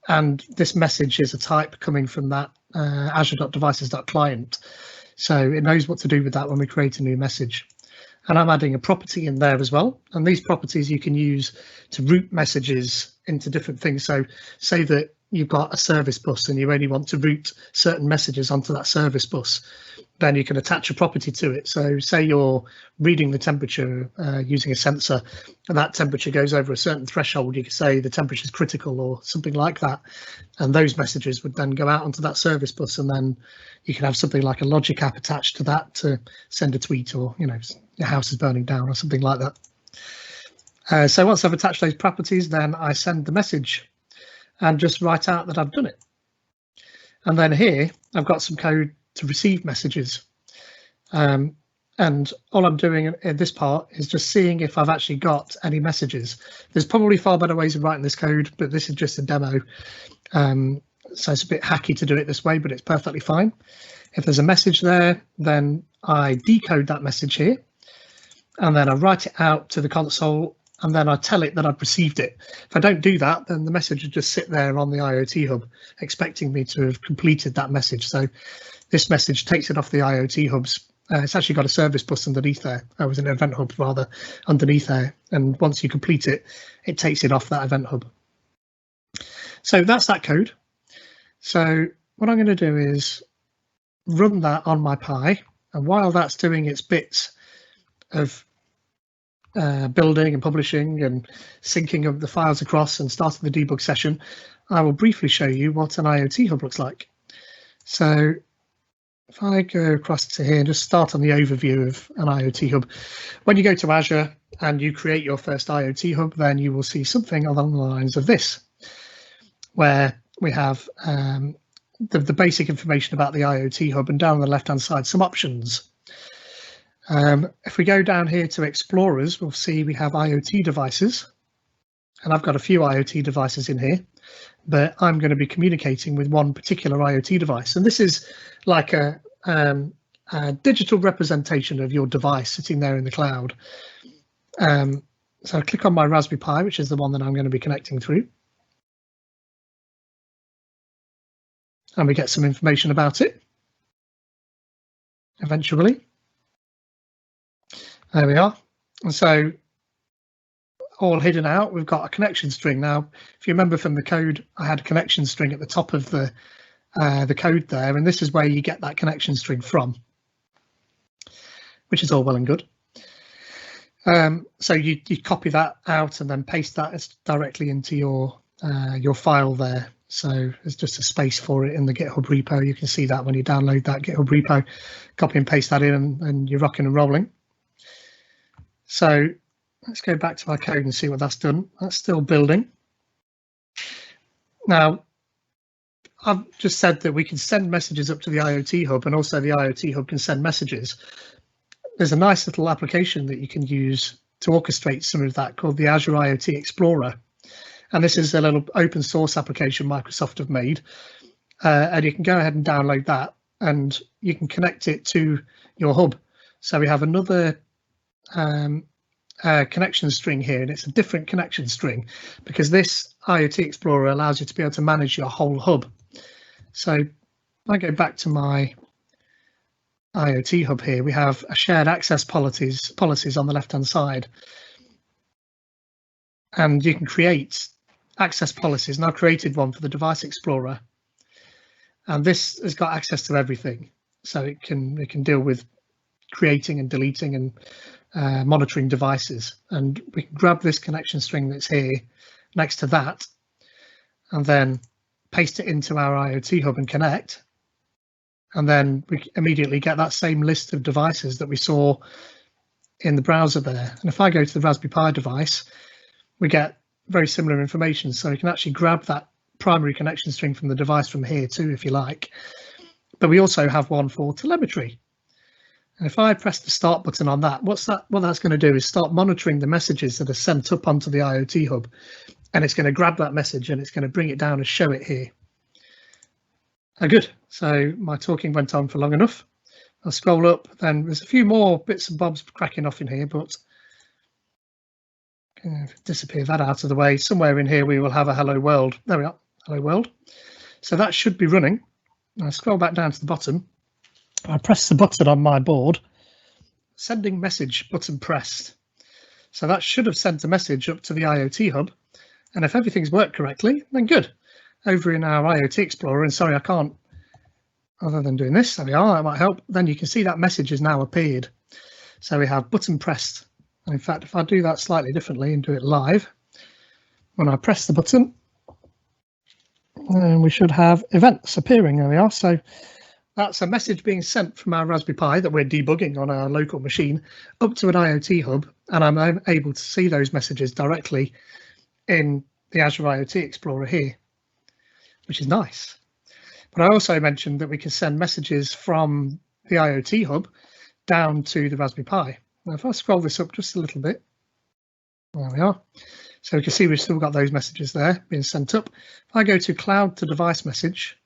And this message is a type coming from that Azure.devices.client. So it knows what to do with that when we create a new message. And I'm adding a property in there as well. And these properties you can use to route messages into different things. So say that you've got a service bus and you only want to route certain messages onto that service bus, then you can attach a property to it. So say you're reading the temperature using a sensor, and that temperature goes over a certain threshold, you could say the temperature is critical or something like that. And those messages would then go out onto that service bus, and then you can have something like a logic app attached to that to send a tweet, or, you know, your house is burning down or something like that. So once I've attached those properties, then I send the message and just write out that I've done it. And then here I've got some code to receive messages. And all I'm doing in this part is just seeing if I've actually got any messages. There's probably far better ways of writing this code, but this is just a demo. So it's a bit hacky to do it this way, but it's perfectly fine. If there's a message there, then I decode that message here, and then I write it out to the console, and then I tell it that I've received it. If I don't do that, then the message would just sit there on the IoT Hub, expecting me to have completed that message. So this message takes it off the IoT Hubs. It's actually got a service bus underneath there. It was an event hub rather underneath there. And once you complete it, it takes it off that event hub. So that's that code. So what I'm going to do is run that on my Pi. And while that's doing its bits of building and publishing and syncing of the files across and starting the debug session, I will briefly show you what an IoT Hub looks like. So if I go across to here and just start on the overview of an IoT hub, when you go to Azure and you create your first IoT hub, then you will see something along the lines of this, where we have the basic information about the IoT hub, and down on the left-hand side, some options. If we go down here to Explorers, we'll see we have IoT devices, and I've got a few IoT devices in here, but I'm going to be communicating with one particular IoT device, and this is like a digital representation of your device sitting there in the cloud. So I click on my Raspberry Pi, which is the one that I'm going to be connecting through, and we get some information about it eventually. There we are. And so all hidden out, we've got a connection string. Now, if you remember from the code, I had a connection string at the top of the code there, and this is where you get that connection string from, which is all well and good. So you copy that out and then paste that directly into your file there. So there's just a space for it in the GitHub repo. You can see that when you download that GitHub repo, copy and paste that in, and you're rocking and rolling. So let's go back to our code and see what that's done. That's still building. Now, I've just said that we can send messages up to the IoT hub, and also the IoT hub can send messages. There's a nice little application that you can use to orchestrate some of that called the Azure IoT Explorer. And this is a little open source application Microsoft have made. And you can go ahead and download that, and you can connect it to your hub. So we have another connection string here, and it's a different connection string because this IoT Explorer allows you to be able to manage your whole hub. So if I go back to my IoT hub here, we have a shared access policies on the left-hand side, and you can create access policies. And I've created one for the Device Explorer, and this has got access to everything, so it can deal with creating and deleting and monitoring devices. And we can grab this connection string that's here next to that, and then paste it into our IoT hub and connect. And then we immediately get that same list of devices that we saw in the browser there. And if I go to the Raspberry Pi device, we get very similar information. So you can actually grab that primary connection string from the device from here too, if you like. But we also have one for telemetry. And if I press the start button on that, what that's going to do is start monitoring the messages that are sent up onto the IoT hub. And it's going to grab that message and it's going to bring it down and show it here. Oh, good. So my talking went on for long enough. I'll scroll up, then there's a few more bits and bobs cracking off in here, but disappear that out of the way. Somewhere in here we will have a hello world. There we are, hello world. So that should be running. I scroll back down to the bottom. I press the button on my board, sending message button pressed. So that should have sent a message up to the IoT hub. And if everything's worked correctly, then good. Over in our IoT Explorer, and sorry, I can't, other than doing this, there we are, that might help. Then you can see that message has now appeared. So we have button pressed. And in fact, if I do that slightly differently and do it live, when I press the button, we should have events appearing. There we are. So that's a message being sent from our Raspberry Pi that we're debugging on our local machine up to an IoT hub, and I'm able to see those messages directly in the Azure IoT Explorer here, which is nice. But I also mentioned that we can send messages from the IoT hub down to the Raspberry Pi. Now, if I scroll this up just a little bit, there we are. So we can see we've still got those messages there being sent up. If I go to cloud to device message,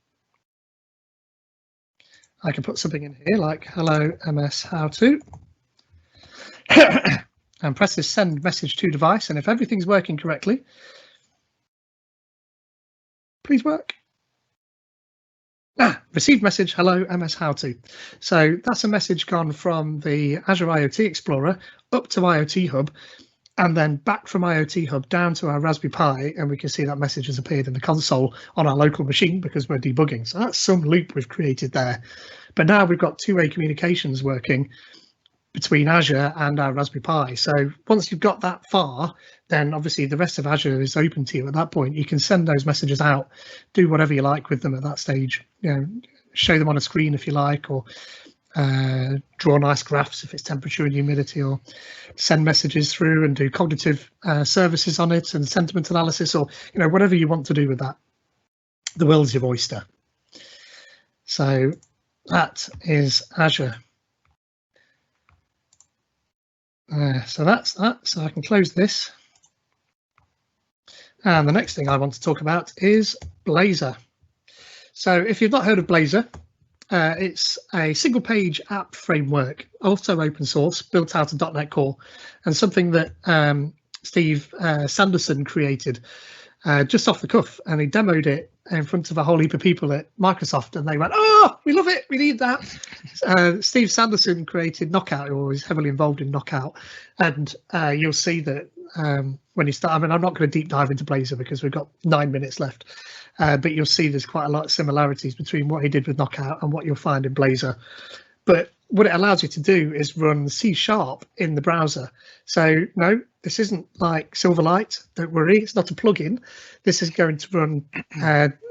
I can put something in here like hello MS how to and press this send message to device. And if everything's working correctly, please work. Received message, hello, MS how to. So that's a message gone from the Azure IoT Explorer up to IoT Hub, and then back from IoT Hub down to our Raspberry Pi, and we can see that message has appeared in the console on our local machine because we're debugging. So that's some loop we've created there. But now we've got two-way communications working between Azure and our Raspberry Pi. So once you've got that far, then obviously the rest of Azure is open to you at that point. You can send those messages out, do whatever you like with them at that stage. You know, show them on a screen if you like, or draw nice graphs if it's temperature and humidity, or send messages through and do cognitive services on it and sentiment analysis, or whatever you want to do with that. The world's your oyster. So that is Azure. So that's that. So I can close this. And the next thing I want to talk about is Blazor. So if you've not heard of Blazor, it's a single page app framework, also open source, built out of .NET Core, and something that Steve Sanderson created just off the cuff, and he demoed it in front of a whole heap of people at Microsoft, and they went, "Oh, we love it, we need that." Steve Sanderson created Knockout, or is heavily involved in Knockout, and you'll see that when you start, I mean, I'm not going to deep dive into Blazor because we've got 9 minutes left, but you'll see there's quite a lot of similarities between what he did with Knockout and what you'll find in Blazor. But what it allows you to do is run C# in the browser. So no, this isn't like Silverlight, don't worry, it's not a plugin. This is going to run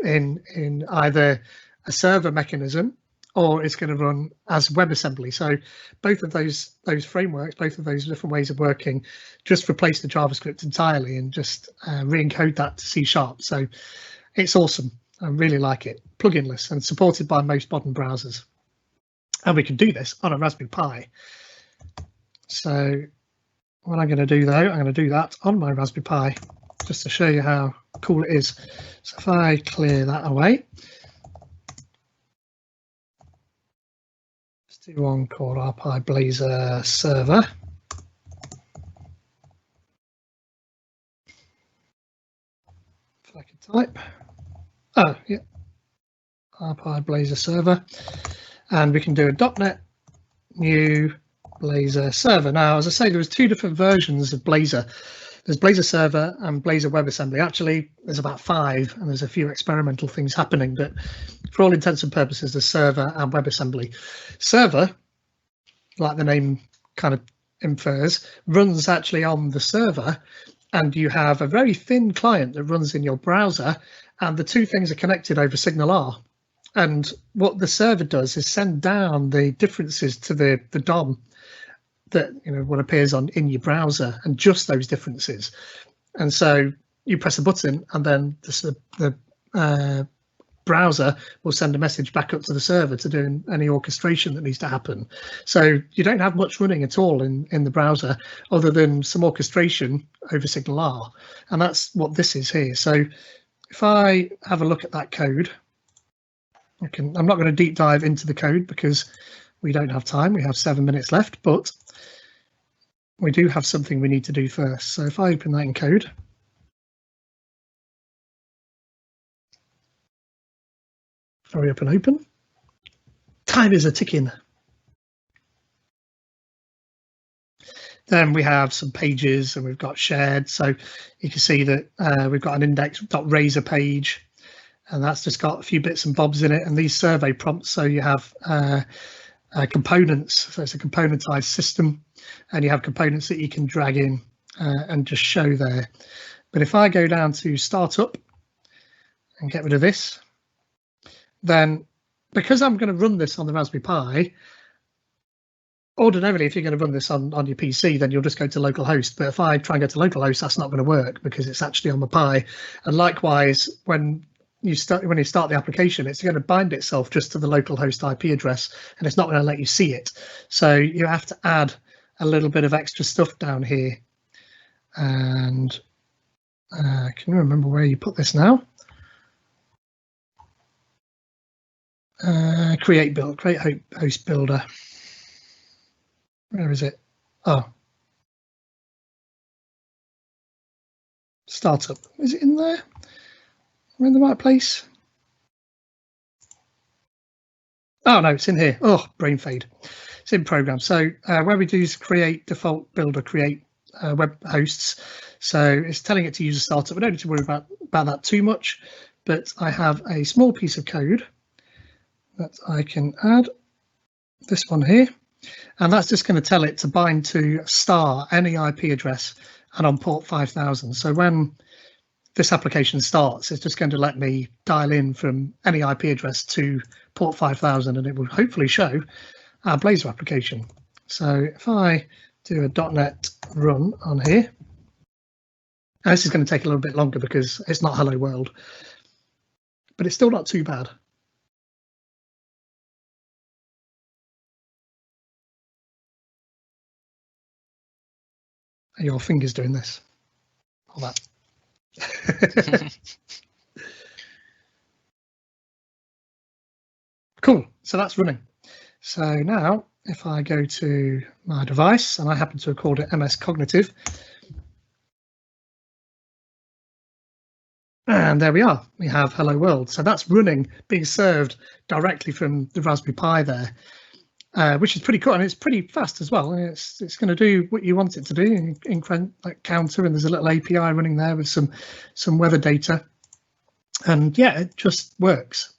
in either a server mechanism, or it's going to run as WebAssembly. So both of those frameworks, both of those different ways of working, just replace the JavaScript entirely and just re-encode that to C#. So it's awesome. I really like it. Pluginless and supported by most modern browsers. And we can do this on a Raspberry Pi. So what I'm going to do, though, I'm going to do that on my Raspberry Pi just to show you how cool it is. So if I clear that away, let's do one called our Pi Blazor server. If I can type. Oh, yeah. Our Pi Blazor server. And we can do a .NET new Blazor server. Now, as I say, there was two different versions of Blazor. There's Blazor server and Blazor WebAssembly. Actually, there's about 5, and there's a few experimental things happening. But for all intents and purposes, there's server and WebAssembly. Server, like the name kind of infers, runs actually on the server, and you have a very thin client that runs in your browser, and the two things are connected over Signal R. And what the server does is send down the differences to the DOM that what appears in your browser, and just those differences. And so you press a button, and then the browser will send a message back up to the server to do any orchestration that needs to happen. So you don't have much running at all in the browser, other than some orchestration over Signal R. And that's what this is here. So if I have a look at that code, I'm not going to deep dive into the code because we don't have time. We have 7 minutes left, but we do have something we need to do first. So if I open that in code, hurry up and open. Time is a ticking. Then we have some pages, and we've got shared. So you can see that we've got an index.razor page, and that's just got a few bits and bobs in it, and these survey prompts. So you have components, so it's a componentized system, and you have components that you can drag in and just show there. But if I go down to startup and get rid of this, then because I'm going to run this on the Raspberry Pi, ordinarily if you're going to run this on your PC, then you'll just go to localhost. But if I try and go to localhost, that's not going to work because it's actually on the Pi. And likewise, when you start the application, it's going to bind itself just to the localhost IP address, and it's not going to let you see it. So you have to add a little bit of extra stuff down here. And can you remember where you put this now? Create host builder. Where is it? Oh, startup. Is it in there? We're in the right place. Oh no, it's in here. Oh, brain fade. It's in program. So where we do is create default builder, create web hosts. So it's telling it to use a startup. We don't need to worry about that too much, but I have a small piece of code that I can add. This one here, and that's just going to tell it to bind to star any IP address and on port 5000. So when this application starts, it's just going to let me dial in from any IP address to port 5000, and it will hopefully show our Blazor application. So if I do a .NET run on here, and this is going to take a little bit longer because it's not hello world, but it's still not too bad. Are your fingers doing this or that? Cool, so that's running. So now if I go to my device, and I happen to have called it MS Cognitive, and there we are, we have hello world. So that's running, being served directly from the Raspberry Pi there, which is pretty cool, and it's pretty fast as well. It's going to do what you want it to do, like counter, and there's a little API running there with some weather data, and yeah, it just works.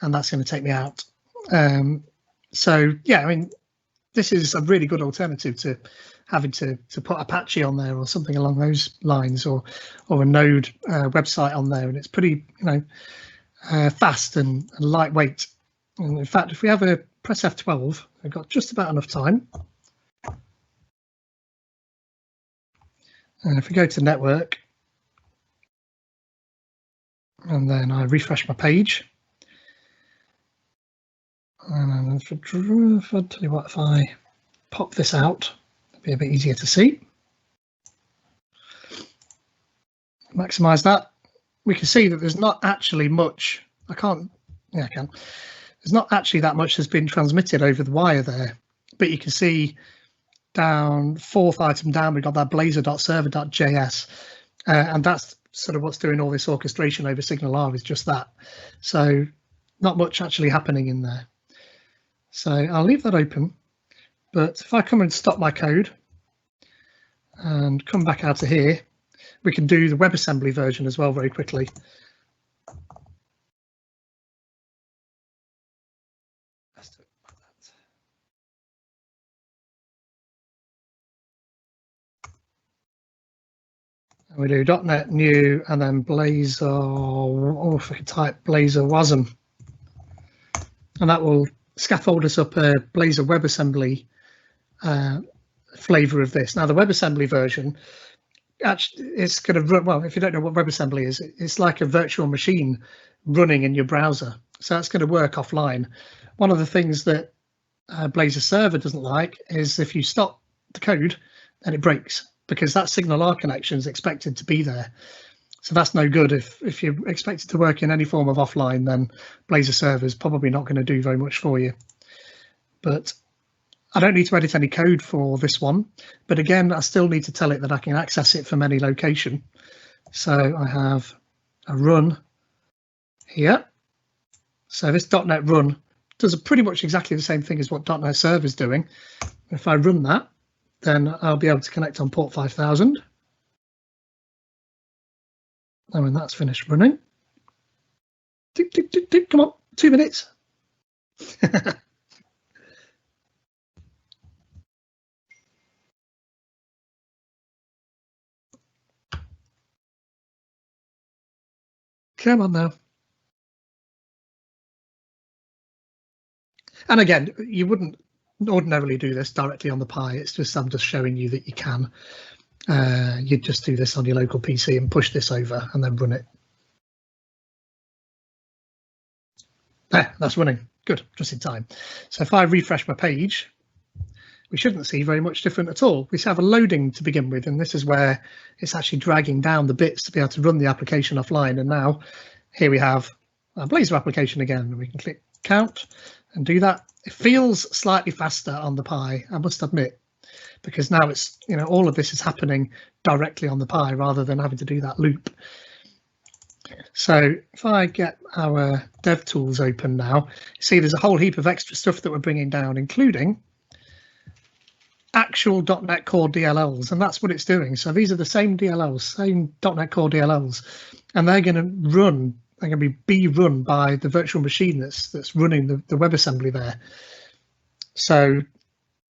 And that's going to take me out. So yeah, I mean, this is a really good alternative to having to put Apache on there or something along those lines, or a Node website on there, and it's pretty, fast and lightweight. And in fact, if we have a press F12, we've got just about enough time. And if we go to network, and then I refresh my page. And if I pop this out, it'll be a bit easier to see. Maximize that. We can see that there's not actually much. I can. There's not actually that much that's been transmitted over the wire there, but you can see down, fourth item down, we've got that blazor.server.js, and that's sort of what's doing all this orchestration over SignalR, is just that. So not much actually happening in there. So I'll leave that open, but if I come and stop my code and come back out of here, we can do the WebAssembly version as well very quickly. Let's do it like that. And we do .NET new and then Blazor, oh, if I can type Blazor WASM, and that will scaffold us up a Blazor WebAssembly flavor of this. Now the WebAssembly version, actually, it's going to run, well, if you don't know what WebAssembly is, it's like a virtual machine running in your browser. So that's going to work offline. One of the things that Blazor server doesn't like is if you stop the code, then it breaks, because that SignalR connection is expected to be there. So that's no good. If you expect it to work in any form of offline, then Blazor server is probably not going to do very much for you. But I don't need to edit any code for this one. But again, I still need to tell it that I can access it from any location. So I have a run here. So this .NET run does pretty much exactly the same thing as what .NET server is doing. If I run that, then I'll be able to connect on port 5000. And when that's finished running, tick, tick, tick, tick, come on, 2 minutes. Come on now. And again, you wouldn't ordinarily do this directly on the Pi. It's just, I'm just showing you that you can. You'd just do this on your local PC and push this over and then run it. There, that's running. Good, just in time. So if I refresh my page, we shouldn't see very much different at all. We have a loading to begin with, and this is where it's actually dragging down the bits to be able to run the application offline. And now here we have our Blazor application again. We can click count and do that. It feels slightly faster on the Pi, I must admit, because now it's, all of this is happening directly on the Pi rather than having to do that loop. So if I get our dev tools open now, you see there's a whole heap of extra stuff that we're bringing down, including actual .NET Core DLLs, and that's what it's doing. So these are the same DLLs, same .NET Core DLLs, and they're going to run. They're going to be run by the virtual machine that's running the WebAssembly there. So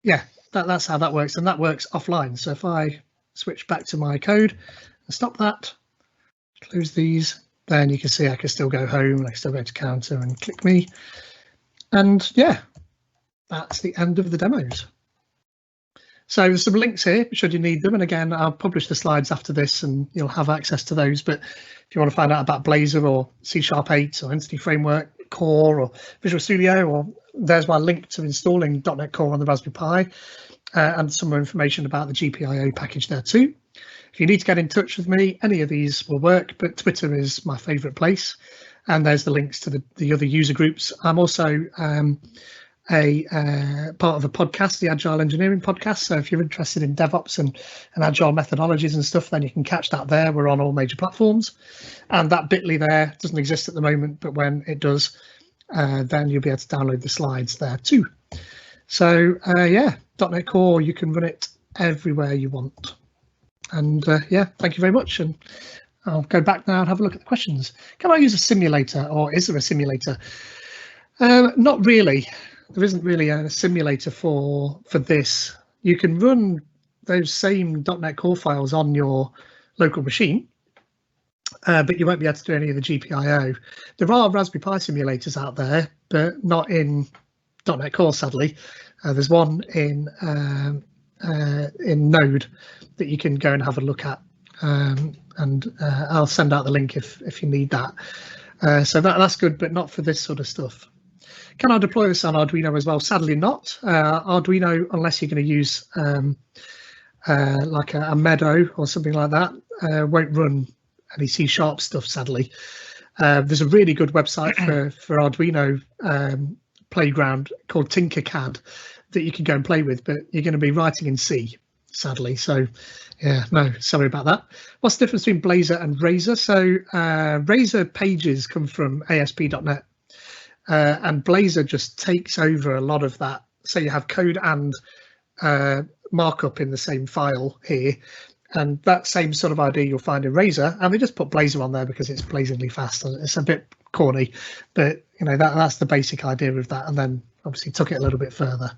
yeah, that's how that works, and that works offline. So if I switch back to my code and stop that, close these. Then you can see I can still go home and I can still go to counter and click me. And yeah, that's the end of the demos. So there's some links here should you need them. And again, I'll publish the slides after this and you'll have access to those. But if you want to find out about Blazor or C#8 or Entity Framework, Core or Visual Studio, or there's my link to installing .NET Core on the Raspberry Pi and some more information about the GPIO package there too. If you need to get in touch with me, any of these will work, but Twitter is my favorite place. And there's the links to the other user groups. I'm also a part of a podcast, the Agile Engineering Podcast. So if you're interested in DevOps and Agile methodologies and stuff, then you can catch that there. We're on all major platforms. And that bit.ly there doesn't exist at the moment, but when it does, then you'll be able to download the slides there too. So yeah, .NET Core, you can run it everywhere you want. And yeah, thank you very much. And I'll go back now and have a look at the questions. Can I use a simulator, or is there a simulator? Not really. There isn't really a simulator for this. You can run those same .NET Core files on your local machine, but you won't be able to do any of the GPIO. There are Raspberry Pi simulators out there, but not in .NET Core, sadly. There's one in Node that you can go and have a look at, and I'll send out the link if you need that. So that's good, but not for this sort of stuff. Can I deploy this on Arduino as well? Sadly not. Arduino, unless you're going to use like a Meadow or something like that, won't run any C# stuff, sadly. There's a really good website for Arduino playground called Tinkercad that you can go and play with, but you're going to be writing in C, sadly. So yeah, no, sorry about that. What's the difference between Blazor and Razor? So Razor pages come from ASP.NET. And Blazor just takes over a lot of that. So you have code and markup in the same file here, and that same sort of idea you'll find in Razor. And they just put Blazor on there because it's blazingly fast, and it's a bit corny, but you know that's the basic idea of that. And then obviously took it a little bit further.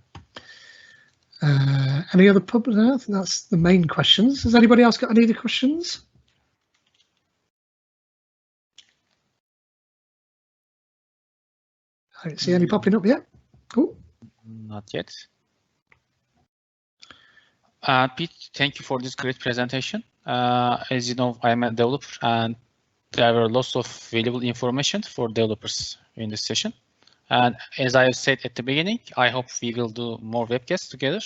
Any other public? I think that's the main questions. Has anybody else got any other questions? I don't see any popping up yet. Cool. Not yet. Pete, thank you for this great presentation. As you know, I'm a developer, and there were lots of valuable information for developers in this session. And as I said at the beginning, I hope we will do more webcasts together.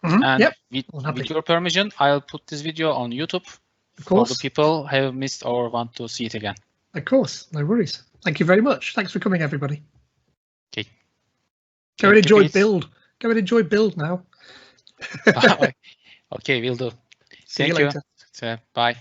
And yep. with your permission, I'll put this video on YouTube for the people who have missed or want to see it again. Of course, no worries. Thank you very much. Thanks for coming, everybody. Okay. Go and enjoy build. Go and enjoy build now. Okay, we'll do. See you later. Bye.